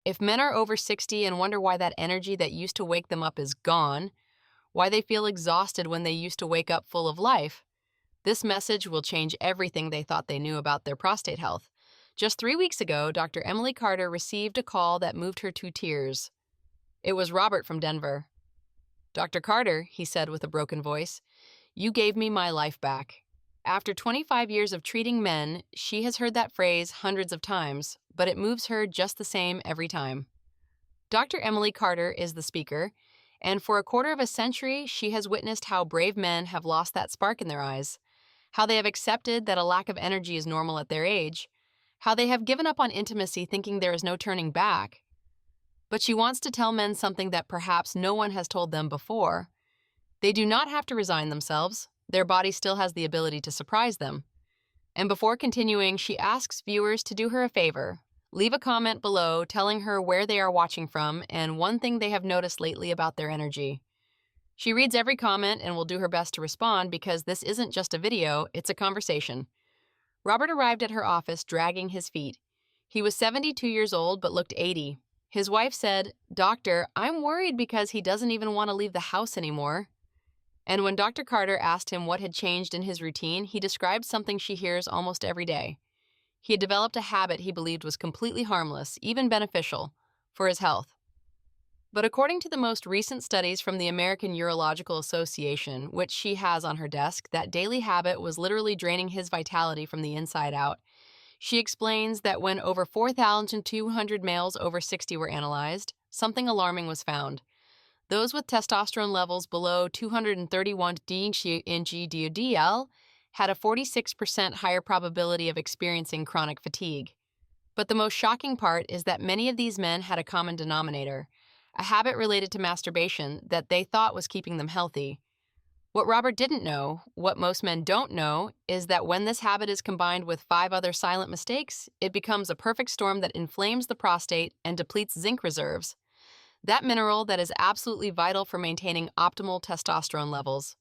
If men are over 60 and wonder why that energy that used to wake them up is gone, why they feel exhausted when they used to wake up full of life, this message will change everything they thought they knew about their prostate health. Just 3 weeks ago, Dr. Emily Carter received a call that moved her to tears. It was Robert from Denver. "Dr. Carter," he said with a broken voice, "you gave me my life back." After 25 years of treating men, she has heard that phrase hundreds of times, but it moves her just the same every time. Dr. Emily Carter is the speaker, and for a quarter of a century, she has witnessed how brave men have lost that spark in their eyes, how they have accepted that a lack of energy is normal at their age, how they have given up on intimacy thinking there is no turning back. But she wants to tell men something that perhaps no one has told them before. They do not have to resign themselves. Their body still has the ability to surprise them. And before continuing, she asks viewers to do her a favor. Leave a comment below telling her where they are watching from and one thing they have noticed lately about their energy. She reads every comment and will do her best to respond because this isn't just a video, it's a conversation. Robert arrived at her office dragging his feet. He was 72 years old but looked 80. His wife said, "Doctor, I'm worried because he doesn't even want to leave the house anymore." And when Dr. Carter asked him what had changed in his routine, he described something she hears almost every day. He had developed a habit he believed was completely harmless, even beneficial, for his health. But according to the most recent studies from the American Urological Association, which she has on her desk, that daily habit was literally draining his vitality from the inside out. She explains that when over 4,200 males over 60 were analyzed, something alarming was found. Those with testosterone levels below 231 ng/DL had a 46% higher probability of experiencing chronic fatigue. But the most shocking part is that many of these men had a common denominator, a habit related to masturbation that they thought was keeping them healthy. What Robert didn't know, what most men don't know, is that when this habit is combined with 5 other silent mistakes, it becomes a perfect storm that inflames the prostate and depletes zinc reserves, that mineral that is absolutely vital for maintaining optimal testosterone levels.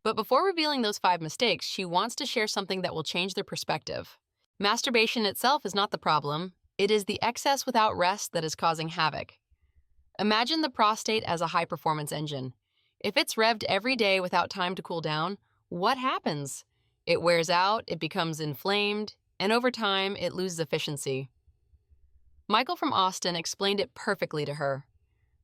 But before revealing those 5 mistakes, she wants to share something that will change their perspective. Masturbation itself is not the problem. It is the excess without rest that is causing havoc. Imagine the prostate as a high-performance engine. If it's revved every day without time to cool down, what happens? It wears out, it becomes inflamed, and over time, it loses efficiency. Michael from Austin explained it perfectly to her.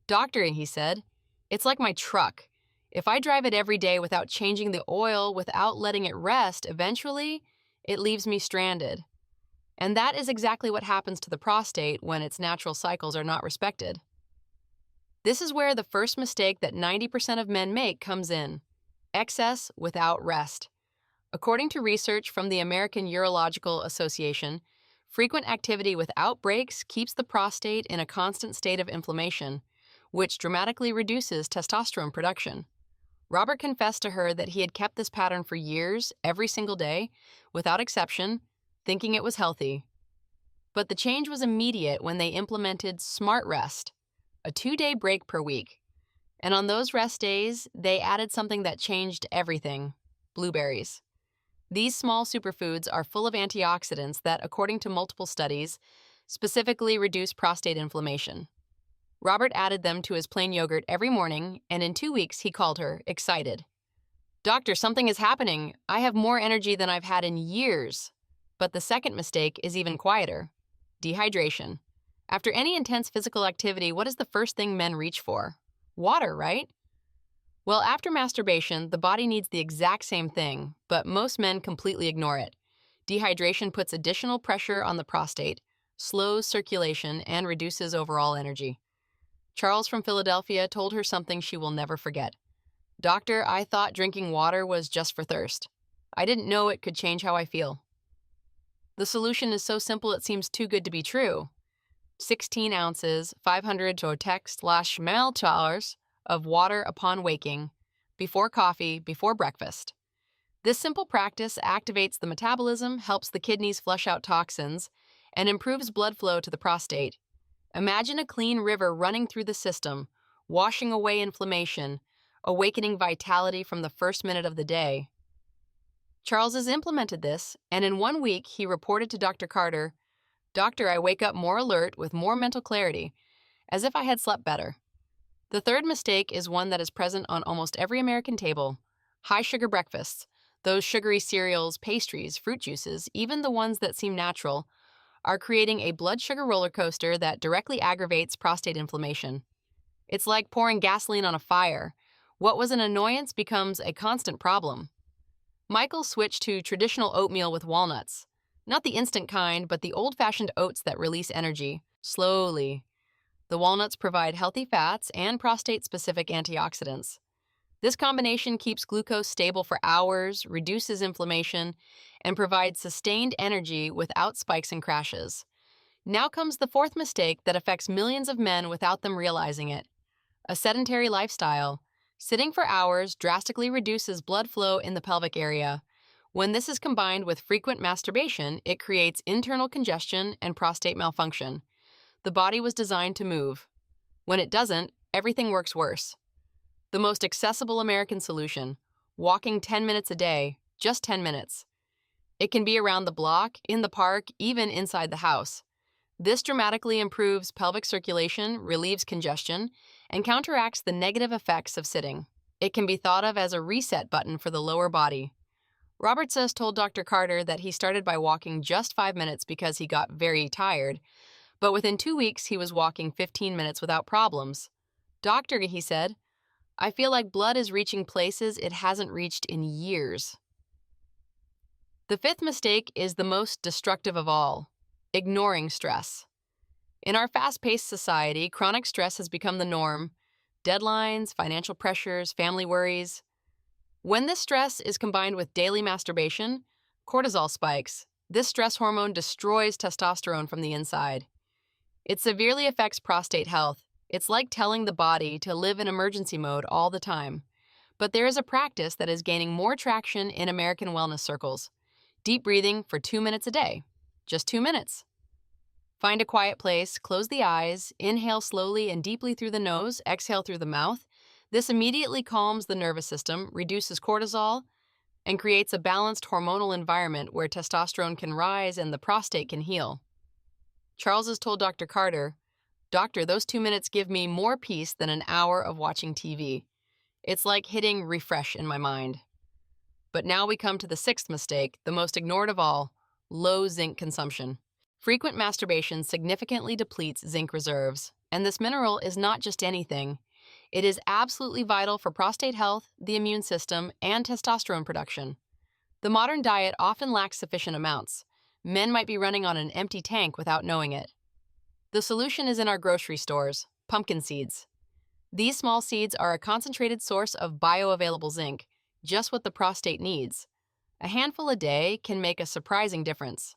"Doctor," he said, "it's like my truck. If I drive it every day without changing the oil, without letting it rest, eventually, it leaves me stranded." And that is exactly what happens to the prostate when its natural cycles are not respected. This is where the first mistake that 90% of men make comes in: excess without rest. According to research from the American Urological Association, frequent activity without breaks keeps the prostate in a constant state of inflammation, which dramatically reduces testosterone production. Robert confessed to her that he had kept this pattern for years, every single day, without exception, thinking it was healthy. But the change was immediate when they implemented Smart Rest, a 2-day break per week. And on those rest days, they added something that changed everything: blueberries. These small superfoods are full of antioxidants that, according to multiple studies, specifically reduce prostate inflammation. Robert added them to his plain yogurt every morning, and in 2 weeks he called her, excited. "Doctor, something is happening. I have more energy than I've had in years." But the second mistake is even quieter: dehydration. After any intense physical activity, what is the first thing men reach for? Water, right? Well, after masturbation, the body needs the exact same thing, but most men completely ignore it. Dehydration puts additional pressure on the prostate, slows circulation, and reduces overall energy. Charles from Philadelphia told her something she will never forget. "Doctor, I thought drinking water was just for thirst. I didn't know it could change how I feel." The solution is so simple it seems too good to be true. 16 ounces, 500 milliliters of water upon waking, before coffee, before breakfast. This simple practice activates the metabolism, helps the kidneys flush out toxins, and improves blood flow to the prostate. Imagine a clean river running through the system, washing away inflammation, awakening vitality from the first minute of the day. Charles has implemented this, and in 1 week he reported to Dr. Carter, Doctor, I wake up more alert with more mental clarity, as if I had slept better. The third mistake is one that is present on almost every American table: high sugar breakfasts. Those sugary cereals, pastries, fruit juices, even the ones that seem natural, are creating a blood sugar roller coaster that directly aggravates prostate inflammation. It's like pouring gasoline on a fire. What was an annoyance becomes a constant problem. Michael switched to traditional oatmeal with walnuts. Not the instant kind, but the old-fashioned oats that release energy, slowly. The walnuts provide healthy fats and prostate-specific antioxidants. This combination keeps glucose stable for hours, reduces inflammation, and provides sustained energy without spikes and crashes. Now comes the fourth mistake that affects millions of men without them realizing it: a sedentary lifestyle. Sitting for hours drastically reduces blood flow in the pelvic area. When this is combined with frequent masturbation, it creates internal congestion and prostate malfunction. The body was designed to move. When it doesn't, everything works worse. The most accessible American solution: walking 10 minutes a day, just 10 minutes. It can be around the block, in the park, even inside the house. This dramatically improves pelvic circulation, relieves congestion, and counteracts the negative effects of sitting. It can be thought of as a reset button for the lower body. Robert says told Dr. Carter that he started by walking just 5 minutes because he got very tired, but within 2 weeks he was walking 15 minutes without problems. Doctor, he said, I feel like blood is reaching places it hasn't reached in years. The fifth mistake is the most destructive of all: ignoring stress. In our fast-paced society, chronic stress has become the norm. Deadlines, financial pressures, family worries. When this stress is combined with daily masturbation, cortisol spikes. This stress hormone destroys testosterone from the inside. It severely affects prostate health. It's like telling the body to live in emergency mode all the time. But there is a practice that is gaining more traction in American wellness circles: deep breathing for 2 minutes a day. Just 2 minutes. Find a quiet place, close the eyes, inhale slowly and deeply through the nose, exhale through the mouth. This immediately calms the nervous system, reduces cortisol, and creates a balanced hormonal environment where testosterone can rise and the prostate can heal. Charles has told Dr. Carter, Doctor, those 2 minutes give me more peace than an hour of watching TV. It's like hitting refresh in my mind. But now we come to the sixth mistake, the most ignored of all: low zinc consumption. Frequent masturbation significantly depletes zinc reserves, and this mineral is not just anything. It is absolutely vital for prostate health, the immune system, and testosterone production. The modern diet often lacks sufficient amounts. Men might be running on an empty tank without knowing it. The solution is in our grocery stores: pumpkin seeds. These small seeds are a concentrated source of bioavailable zinc, just what the prostate needs. A handful a day can make a surprising difference.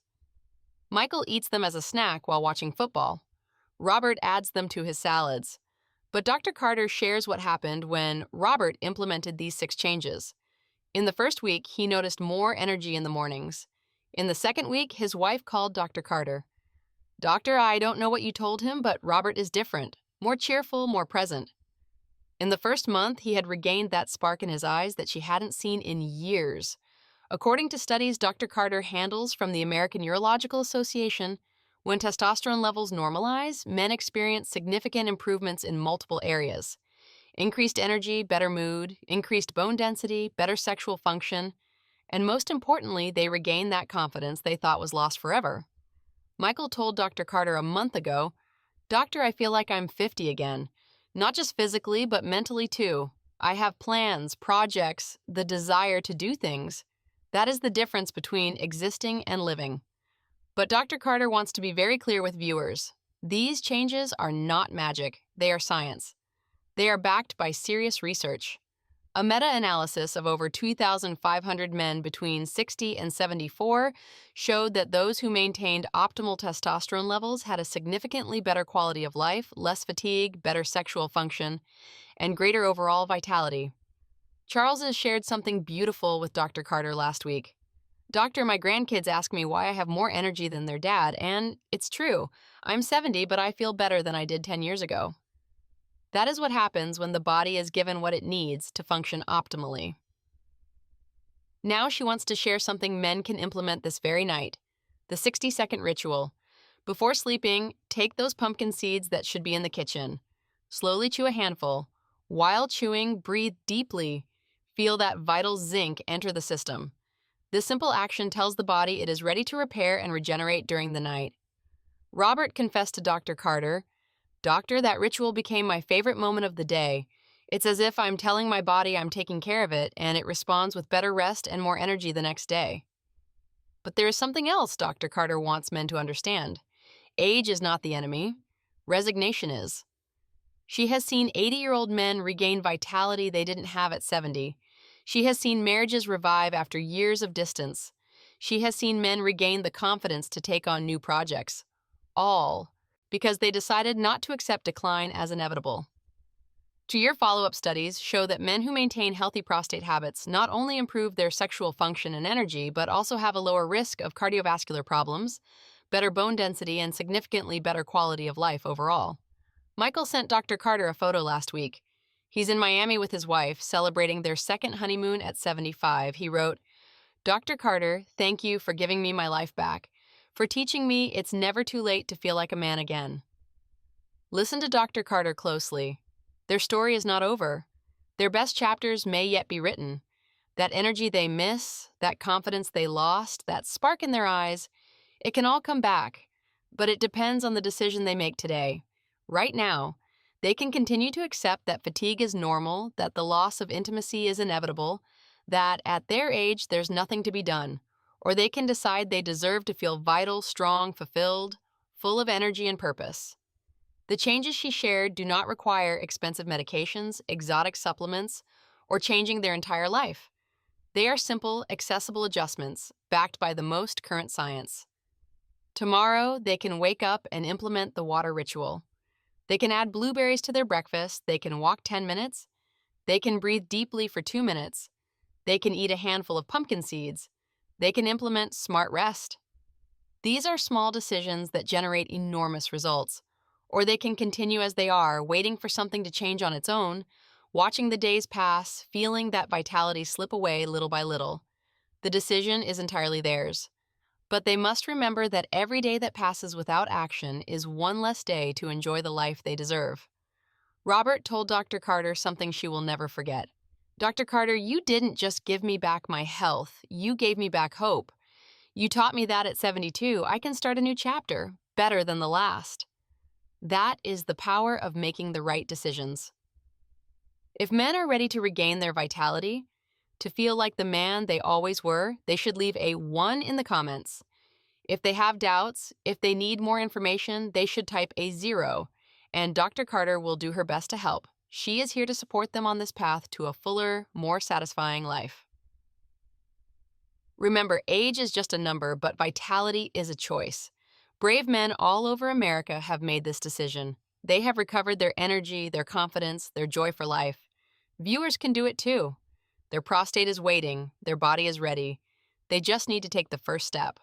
Michael eats them as a snack while watching football. Robert adds them to his salads. But Dr. Carter shares what happened when Robert implemented these 6 changes. In the first week, he noticed more energy in the mornings. In the second week, his wife called Dr. Carter. Doctor, I don't know what you told him, but Robert is different, more cheerful, more present. In the first month, he had regained that spark in his eyes that she hadn't seen in years. According to studies Dr. Carter handles from the American Urological Association, when testosterone levels normalize, men experience significant improvements in multiple areas: increased energy, better mood, increased bone density, better sexual function, and most importantly, they regain that confidence they thought was lost forever. Michael told Dr. Carter a month ago, Doctor, I feel like I'm 50 again. Not just physically, but mentally too. I have plans, projects, the desire to do things. That is the difference between existing and living. But Dr. Carter wants to be very clear with viewers. These changes are not magic. They are science. They are backed by serious research. A meta-analysis of over 2,500 men between 60 and 74 showed that those who maintained optimal testosterone levels had a significantly better quality of life, less fatigue, better sexual function, and greater overall vitality. Charles has shared something beautiful with Dr. Carter last week. Doctor, my grandkids ask me why I have more energy than their dad, and it's true. I'm 70, but I feel better than I did 10 years ago. That is what happens when the body is given what it needs to function optimally. Now she wants to share something men can implement this very night: the 60-second ritual. Before sleeping, take those pumpkin seeds that should be in the kitchen. Slowly chew a handful. While chewing, breathe deeply. Feel that vital zinc enter the system. This simple action tells the body it is ready to repair and regenerate during the night. Robert confessed to Dr. Carter, "Doctor, that ritual became my favorite moment of the day. It's as if I'm telling my body I'm taking care of it, and it responds with better rest and more energy the next day." But there is something else Dr. Carter wants men to understand. Age is not the enemy. Resignation is. She has seen 80-year-old men regain vitality they didn't have at 70. She has seen marriages revive after years of distance. She has seen men regain the confidence to take on new projects. All because they decided not to accept decline as inevitable. 2-year follow-up studies show that men who maintain healthy prostate habits not only improve their sexual function and energy, but also have a lower risk of cardiovascular problems, better bone density, and significantly better quality of life overall. Michael sent Dr. Carter a photo last week. He's in Miami with his wife, celebrating their second honeymoon at 75. He wrote, "Dr. Carter, thank you for giving me my life back, for teaching me it's never too late to feel like a man again." Listen to Dr. Carter closely. Their story is not over. Their best chapters may yet be written. That energy they miss, that confidence they lost, that spark in their eyes, it can all come back, but it depends on the decision they make today. Right now, they can continue to accept that fatigue is normal, that the loss of intimacy is inevitable, that at their age there's nothing to be done, or they can decide they deserve to feel vital, strong, fulfilled, full of energy and purpose. The changes she shared do not require expensive medications, exotic supplements, or changing their entire life. They are simple, accessible adjustments backed by the most current science. Tomorrow, they can wake up and implement the water ritual. They can add blueberries to their breakfast, they can walk 10 minutes, they can breathe deeply for 2 minutes, they can eat a handful of pumpkin seeds, they can implement smart rest. These are small decisions that generate enormous results. Or they can continue as they are, waiting for something to change on its own, watching the days pass, feeling that vitality slip away little by little. The decision is entirely theirs. But they must remember that every day that passes without action is one less day to enjoy the life they deserve. Robert told Dr. Carter something she will never forget. "Dr. Carter, you didn't just give me back my health, you gave me back hope. You taught me that at 72, I can start a new chapter, better than the last." That is the power of making the right decisions. If men are ready to regain their vitality, to feel like the man they always were, they should leave a 1 in the comments. If they have doubts, if they need more information, they should type a 0, and Dr. Carter will do her best to help. She is here to support them on this path to a fuller, more satisfying life. Remember, age is just a number, but vitality is a choice. Brave men all over America have made this decision. They have recovered their energy, their confidence, their joy for life. Viewers can do it too. Their prostate is waiting, their body is ready. They just need to take the first step.